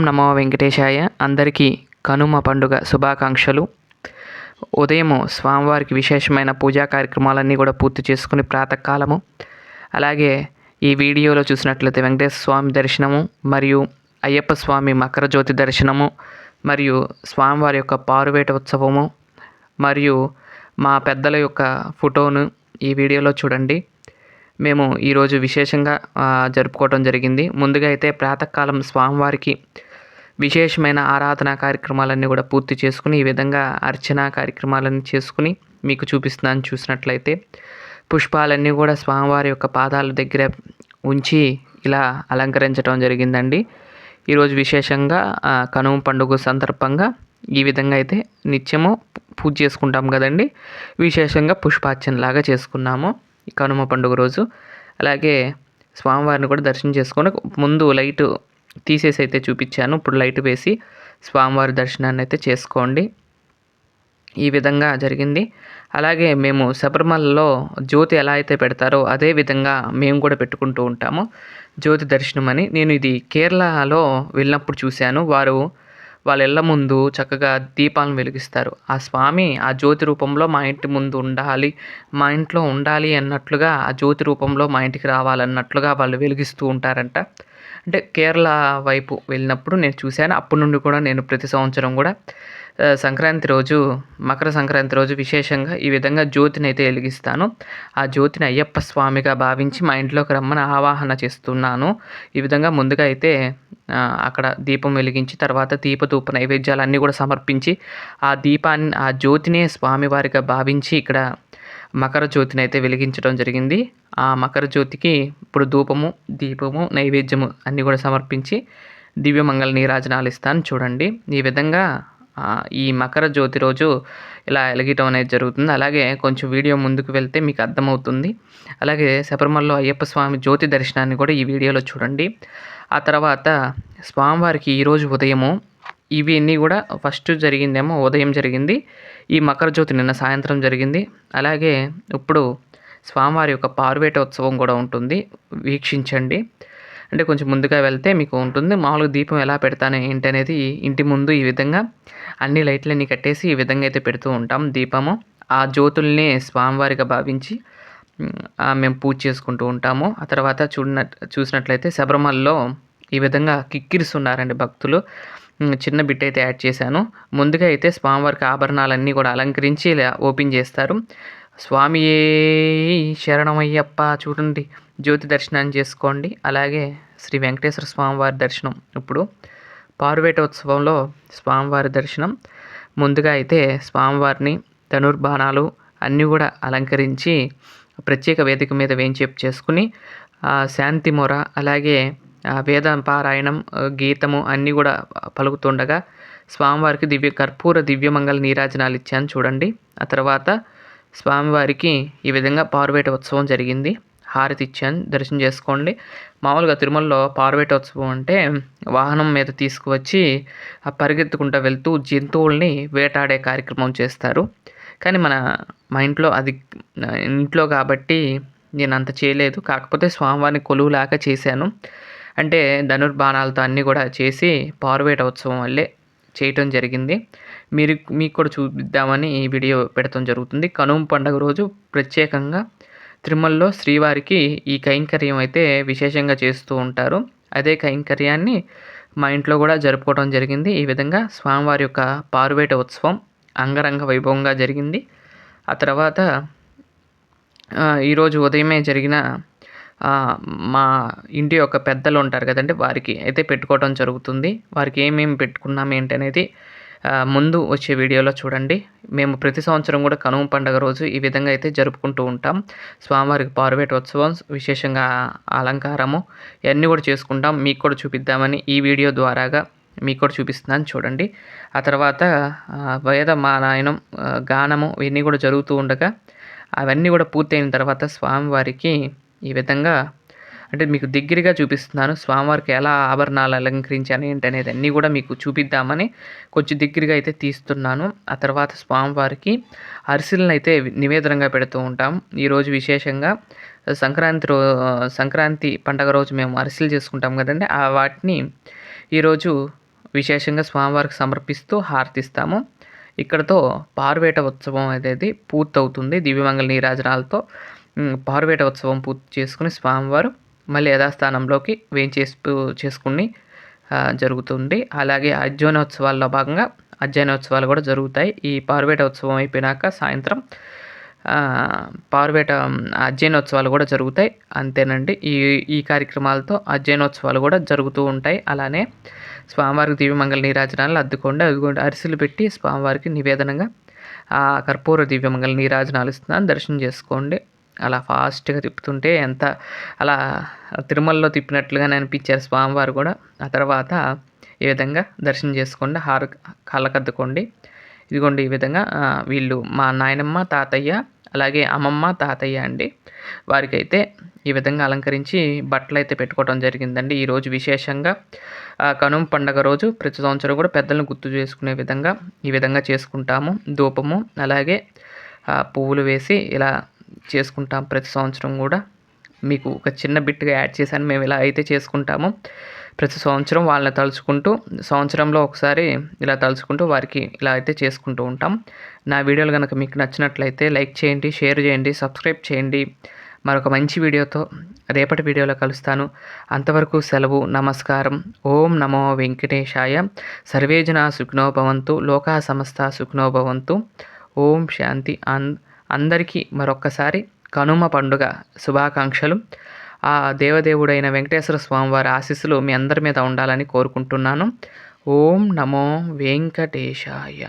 ఓం నమో వెంకటేశాయ. అందరికీ కనుమ పండుగ శుభాకాంక్షలు. ఉదయము స్వామివారికి విశేషమైన పూజా కార్యక్రమాలన్నీ కూడా పూర్తి చేసుకుని ప్రాతకాలము, అలాగే ఈ వీడియోలో చూసినట్లయితే వెంకటేశ్వర స్వామి దర్శనము మరియు అయ్యప్ప స్వామి మకర జ్యోతి దర్శనము మరియు స్వామివారి యొక్క పారువేట ఉత్సవము మరియు మా పెద్దల యొక్క ఫోటోను ఈ వీడియోలో చూడండి. మేము ఈరోజు విశేషంగా జరుపుకోవడం జరిగింది. ముందుగా అయితే ప్రాతకాలం స్వామివారికి విశేషమైన ఆరాధనా కార్యక్రమాలన్నీ కూడా పూర్తి చేసుకుని ఈ విధంగా అర్చనా కార్యక్రమాలన్నీ చేసుకుని మీకు చూపిస్తున్నాను. చూసినట్లయితే పుష్పాలన్నీ కూడా స్వామివారి యొక్క పాదాల దగ్గర ఉంచి ఇలా అలంకరించడం జరిగిందండి. ఈరోజు విశేషంగా కనుమ పండుగ సందర్భంగా ఈ విధంగా అయితే నిత్యము పూజ చేసుకుంటాం కదండి. విశేషంగా పుష్పార్చనలాగా చేసుకున్నాము ఈ కనుమ పండుగ రోజు. అలాగే స్వామివారిని కూడా దర్శనం చేసుకొని ముందు లైట్ తీసేసి అయితే చూపించాను. ఇప్పుడు లైట్ వేసి స్వామివారి దర్శనాన్ని అయితే చేసుకోండి. ఈ విధంగా జరిగింది. అలాగే మేము శబరిమలలో జ్యోతి ఎలా అయితే పెడతారో అదే విధంగా మేము కూడా పెట్టుకుంటూ ఉంటాము జ్యోతి దర్శనం అని. నేను ఇది కేరళలో వెళ్ళినప్పుడు చూశాను. వాళ్ళ ఇళ్ళ ముందు చక్కగా దీపాలను వెలిగిస్తారు. ఆ స్వామి ఆ జ్యోతి రూపంలో మా ఇంటి ముందు ఉండాలి, మా ఇంట్లో ఉండాలి అన్నట్లుగా, ఆ జ్యోతి రూపంలో మా ఇంటికి రావాలన్నట్లుగా వాళ్ళు వెలిగిస్తూ ఉంటారంట. అంటే కేరళ వైపు వెళ్ళినప్పుడు నేను చూశాను. అప్పటి నుండి కూడా నేను ప్రతి సంవత్సరం కూడా సంక్రాంతి రోజు, మకర సంక్రాంతి రోజు విశేషంగా ఈ విధంగా జ్యోతిని అయితే వెలిగిస్తాను. ఆ జ్యోతిని అయ్యప్ప స్వామిగా భావించి మా ఇంట్లోకి రమ్మని ఆవాహన చేస్తున్నాను. ఈ విధంగా ముందుగా అయితే అక్కడ దీపం వెలిగించి తర్వాత దీపధూప నైవేద్యాలన్నీ కూడా సమర్పించి ఆ జ్యోతినే స్వామివారిగా భావించి ఇక్కడ మకర జ్యోతిని అయితే వెలిగించడం జరిగింది. ఆ మకర జ్యోతికి ఇప్పుడు ధూపము, దీపము, నైవేద్యము అన్నీ కూడా సమర్పించి దివ్యమంగళ నీరాజనాలు ఇస్తాను చూడండి. ఈ విధంగా ఈ మకర జ్యోతి రోజు ఇలా వెలిగటం అనేది జరుగుతుంది. అలాగే కొంచెం వీడియో ముందుకు వెళ్తే మీకు అర్థమవుతుంది. అలాగే శబరిమలలో అయ్యప్ప స్వామి జ్యోతి దర్శనాన్ని కూడా ఈ వీడియోలో చూడండి. ఆ తర్వాత స్వామివారికి ఈరోజు ఉదయము ఇవన్నీ కూడా ఫస్ట్ జరిగిందేమో ఉదయం జరిగింది. ఈ మకర జ్యోతి నిన్న సాయంత్రం జరిగింది. అలాగే ఇప్పుడు స్వామివారి యొక్క పారువేట ఉత్సవం కూడా ఉంటుంది, వీక్షించండి. అంటే కొంచెం ముందుగా వెళ్తే మీకు ఉంటుంది. మామూలుగా దీపం ఎలా పెడతాను ఏంటి అనేది ఇంటి ముందు ఈ విధంగా అన్ని లైట్లన్నీ కట్టేసి ఈ విధంగా అయితే పెడుతూ ఉంటాం దీపము. ఆ జ్యోతుల్ని స్వామివారిగా భావించి మేము పూజ చేసుకుంటూ ఉంటాము. ఆ తర్వాత చూసినట్లయితే శబరిమలలో ఈ విధంగా కిక్కిరిస్తున్నారండి భక్తులు. చిన్న బిట్ అయితే యాడ్ చేశాను. ముందుగా అయితే స్వామివారికి ఆభరణాలన్నీ కూడా అలంకరించి ఇలా ఓపెన్ చేస్తారు. స్వామియే శరణమయ్యప్ప చూడండి, జ్యోతి దర్శనాన్ని చేసుకోండి. అలాగే శ్రీ వెంకటేశ్వర స్వామివారి దర్శనం. ఇప్పుడు పారువేట ఉత్సవంలో స్వామివారి దర్శనం. ముందుగా అయితే స్వామివారిని ధనుర్బాణాలు అన్నీ కూడా అలంకరించి ప్రత్యేక వేదిక మీద వేంచేపు చేసుకుని శాంతి మొర, అలాగే వేద పారాయణం, గీతము అన్నీ కూడా పలుకుతుండగా స్వామివారికి కర్పూర దివ్యమంగళ నీరాజనాలు ఇచ్చాను చూడండి. ఆ తర్వాత స్వామివారికి ఈ విధంగా పారువేట ఉత్సవం జరిగింది. హారతి ఇచ్చాను, దర్శనం చేసుకోండి. మామూలుగా తిరుమలలో పారువేట ఉత్సవం అంటే వాహనం మీద తీసుకువచ్చి పరిగెత్తుకుంటూ వెళ్తూ జంతువుల్ని వేటాడే కార్యక్రమం చేస్తారు. కానీ మా ఇంట్లో కాబట్టి నేను అంత చేయలేదు. కాకపోతే స్వామివారిని కొలువులాగా చేశాను. అంటే ధనుర్బాణాలతో అన్నీ కూడా చేసి పారువేట ఉత్సవం వల్లే చేయటం జరిగింది. మీకు కూడా చూపిద్దామని ఈ వీడియో పెడతాం జరుగుతుంది. కనుమ పండుగ రోజు ప్రత్యేకంగా తిరుమలలో శ్రీవారికి ఈ కైంకర్యం అయితే విశేషంగా చేస్తూ ఉంటారు. అదే కైంకర్యాన్ని మా ఇంట్లో కూడా జరుపుకోవడం జరిగింది. ఈ విధంగా స్వామివారి యొక్క పారువేట ఉత్సవం అంగరంగ వైభవంగా జరిగింది. ఆ తర్వాత ఈరోజు ఉదయమే జరిగిన మా ఇంటి యొక్క పెద్దలు ఉంటారు కదండి, వారికి అయితే పెట్టుకోవడం జరుగుతుంది. వారికి ఏమేమి పెట్టుకున్నాం ఏంటి అనేది ముందు వచ్చే వీడియోలో చూడండి. మేము ప్రతి సంవత్సరం కూడా కనుమ పండుగ రోజు ఈ విధంగా అయితే జరుపుకుంటూ ఉంటాం. స్వామివారికి పారువేట ఉత్సవం, విశేషంగా అలంకారము ఇవన్నీ కూడా చేసుకుంటాం. మీకు కూడా చూపిద్దామని ఈ వీడియో ద్వారాగా మీకు కూడా చూపిస్తున్నాను చూడండి. ఆ తర్వాత వేదమారాయణం, గానము ఇవన్నీ కూడా జరుగుతూ ఉండగా అవన్నీ కూడా పూర్తయిన తర్వాత స్వామివారికి ఈ విధంగా అంటే మీకు దగ్గరగా చూపిస్తున్నాను. స్వామివారికి ఎలా ఆభరణాలు అలంకరించాను ఏంటి అనేది అన్నీ కూడా మీకు చూపిద్దామని కొంచెం దగ్గరగా అయితే తీస్తున్నాను. ఆ తర్వాత స్వామివారికి అరిసెలను అయితే నివేదనగా పెడుతూ ఉంటాం. ఈరోజు విశేషంగా సంక్రాంతి పండగ రోజు మేము అరిసెలు చేసుకుంటాం కదండి. వాటిని ఈరోజు విశేషంగా స్వామివారికి సమర్పిస్తూ హారతిస్తాము. ఇక్కడితో పారువేట ఉత్సవం అనేది పూర్తవుతుంది. దివ్యమంగళ నీరాజనాలతో పారువేట ఉత్సవం పూర్తి చేసుకుని స్వామివారు మళ్ళీ యథాస్థానంలోకి చేసుకుని జరుగుతుంది. అలాగే అధ్యయనోత్సవాల్లో భాగంగా అధ్యయనోత్సవాలు కూడా జరుగుతాయి. ఈ పారువేట ఉత్సవం అయిపోయినాక సాయంత్రం పారువేట అధ్యయనోత్సవాలు కూడా జరుగుతాయి. అంతేనండి. ఈ కార్యక్రమాలతో అధ్యయనోత్సవాలు కూడా జరుగుతూ ఉంటాయి. అలానే స్వామివారికి దివ్యమంగళ నీరాజనాలు అదిగోండి అరిసెలు పెట్టి స్వామివారికి నివేదనగా కర్పూర దివ్యమంగళ నీరాజనాలు ఇస్తున్నాను, దర్శనం చేసుకోండి. అలా ఫాస్ట్గా తిప్పుతుంటే అలా తిరుమలలో తిప్పినట్లుగానే అనిపించారు స్వామివారు కూడా. ఆ తర్వాత ఈ విధంగా దర్శనం చేసుకోండి, కళ్ళకద్దుకోండి. ఇదిగోండి ఈ విధంగా వీళ్ళు మా నాయనమ్మ తాతయ్య అలాగే అమ్మమ్మ తాతయ్య అండి. వారికైతే ఈ విధంగా అలంకరించి బట్టలు అయితే పెట్టుకోవడం జరిగిందండి. ఈరోజు విశేషంగా కనుమ పండగ రోజు ప్రతి సంవత్సరం కూడా పెద్దలను గుర్తు చేసుకునే విధంగా ఈ విధంగా చేసుకుంటాము. ధూపము అలాగే పువ్వులు వేసి ఇలా చేసుకుంటాం ప్రతి సంవత్సరం కూడా. మీకు ఒక చిన్న బిట్గా యాడ్ చేశాను. మేము ఇలా అయితే చేసుకుంటాము ప్రతి సంవత్సరం. వాళ్ళని తలుచుకుంటూ సంవత్సరంలో ఒకసారి ఇలా తలుచుకుంటూ వారికి ఇలా అయితే చేసుకుంటూ ఉంటాం. నా వీడియోలు కనుక మీకు నచ్చినట్లయితే లైక్ చేయండి, షేర్ చేయండి, సబ్స్క్రైబ్ చేయండి. మరొక మంచి వీడియోతో రేపటి వీడియోలో కలుస్తాను. అంతవరకు సెలవు. నమస్కారం. ఓం నమో వెంకటేశాయ. సర్వే జనా సుఖినో భవంతు. లోకా సమస్త సుఖినో భవంతు. ఓం శాంతి. అందరికీ మరొక్కసారి కనుమ పండుగ శుభాకాంక్షలు. ఆ దేవదేవుడైన వెంకటేశ్వర స్వామివారి ఆశీస్సులు మీ అందరి మీద ఉండాలని కోరుకుంటున్నాను. ఓం నమో వెంకటేశాయ.